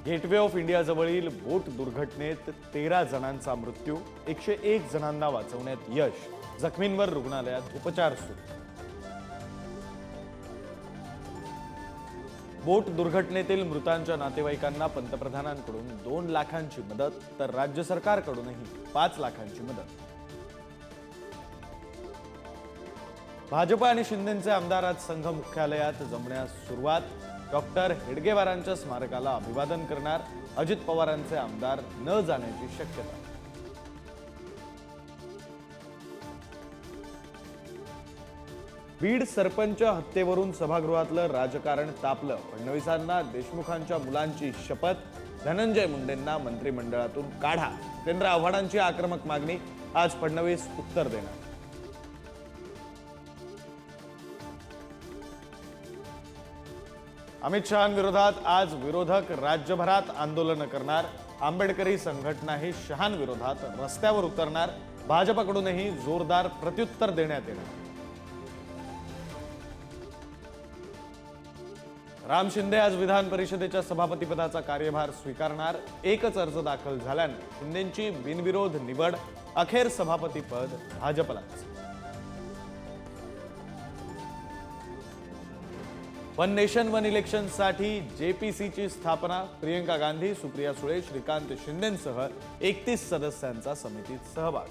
Gateway of India जवळील बोट दुर्घटनेत 13 जणांचा मृत्यू, 101 जणांना वाचवण्यात यश, जखमींवर रुग्णालयात उपचार सुरू. बोट दुर्घटनेतील मृतांच्या नातेवाईकांना पंतप्रधानांकडून 2 लाखांची मदत तर राज्य सरकारकडूनही 5 लाखांची मदत. भाजप आणि शिंदेचे आमदार आज संघ मुख्यालयात जमण्यास सुरुवात. डॉक्टर हेडगेवारांच्या स्मारकाला अभिवादन करणार. अजित पवारांचे आमदार न जाण्याची शक्यता. बीड सरपंच हत्येवरून सभागृहातलं राजकारण तापलं. फडणवीसांना देशमुखांच्या मुलांची शपथ. धनंजय मुंडेंना मंत्रिमंडळातून काढा. केंद्र आव्हाडांची आक्रमक मागणी. आज फडणवीस उत्तर देणार. अमित शहांविरोधात आज विरोधक राज्यभरात आंदोलन करणार. आंबेडकरी संघटनाही शहांविरोधात रस्त्यावर उतरणार. भाजपकडूनही जोरदार प्रत्युत्तर देण्यात येणार. राम शिंदे आज विधान परिषदेच्या सभापतीपदाचा कार्यभार स्वीकारणार. एकच अर्ज दाखल झाल्याने शिंदेंची बिनविरोध निवड. अखेर सभापतीपद भाजपलाच. वन नेशन वन इलेक्शनसाठी जेपीसीची स्थापना. प्रियंका गांधी, सुप्रिया सुळे, श्रीकांत शिंदेंसह 31 सदस्यांचा समितीत सहभाग.